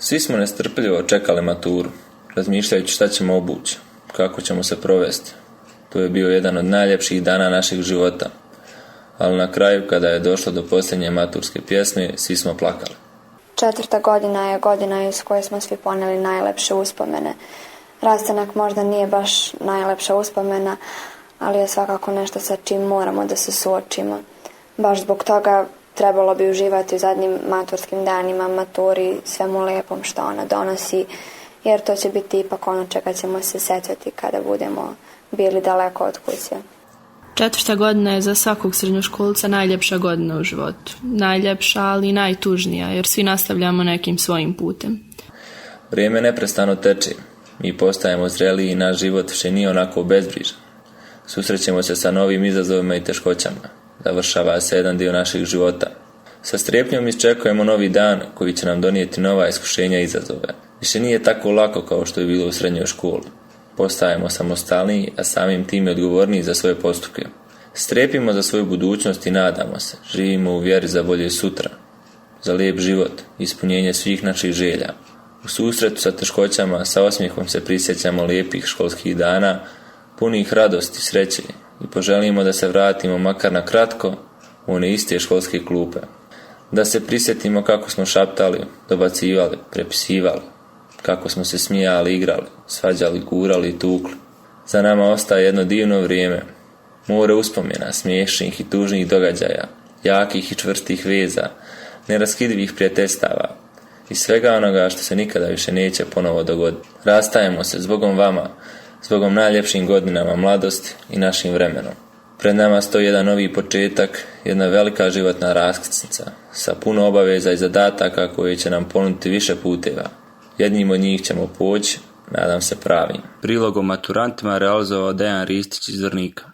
Svi smo nestrpljivo čekali maturu, razmišljajući šta ćemo obući, kako ćemo se provesti. To je bio jedan od najljepših dana našeg života, ali na kraju kada je došlo do posljednje maturske pjesme, svi smo plakali. 4. godina je godina iz koje smo svi ponijeli najlepše uspomene. Rastanak možda nije baš najlepša uspomena, ali je svakako nešto sa čim moramo da se suočimo. Baš zbog toga trebalo bi uživati u zadnjim maturskim danima, maturi, svemu lijepom što ona donosi, jer to će biti ipak ono čega ćemo se sjećati kada budemo bili daleko od kuće. 4. godina je za svakog srednjoškolca najljepša godina u životu. Najljepša, ali i najtužnija, jer svi nastavljamo nekim svojim putem. Vrijeme neprestano teče. Mi postajemo zreliji i naš život više nije onako bezbrižan. Susrećemo se sa novim izazovima i teškoćama. Završava se jedan dio našeg života. Sa strepnjom iščekujemo novi dan koji će nam donijeti nova iskušenja i izazove. Više nije tako lako kao što je bilo u srednjoj školi. Postajemo samostalniji, a samim tim i odgovorniji za svoje postupke. Strepimo za svoju budućnost i nadamo se. Živimo u vjeri za bolje sutra, za lijep život, ispunjenje svih naših želja. U susretu sa teškoćama, sa osmijehom se prisjećamo lijepih školskih dana, punih radosti, sreće i poželimo da se vratimo makar na kratko u one iste školske klupe. Da se prisjetimo kako smo šaptali, dobacivali, prepisivali, kako smo se smijali, igrali, svađali, gurali i tukli. Za nama ostaje jedno divno vrijeme, more uspomena, smiješnih i tužnih događaja, jakih i čvrstih veza, neraskidivih prijateljstava i svega onoga što se nikada više neće ponovo dogoditi. Rastajemo se zbogom vama, zbogom najljepšim godinama mladosti i našim vremenom. Pred nama stoji jedan novi početak, jedna velika životna raskrsnica, sa puno obaveza i zadataka koje će nam ponuditi više puteva. Jednim od njih ćemo poći, nadam se pravim. Prilog o maturantima realizovao Dejan Ristić iz Zvornika.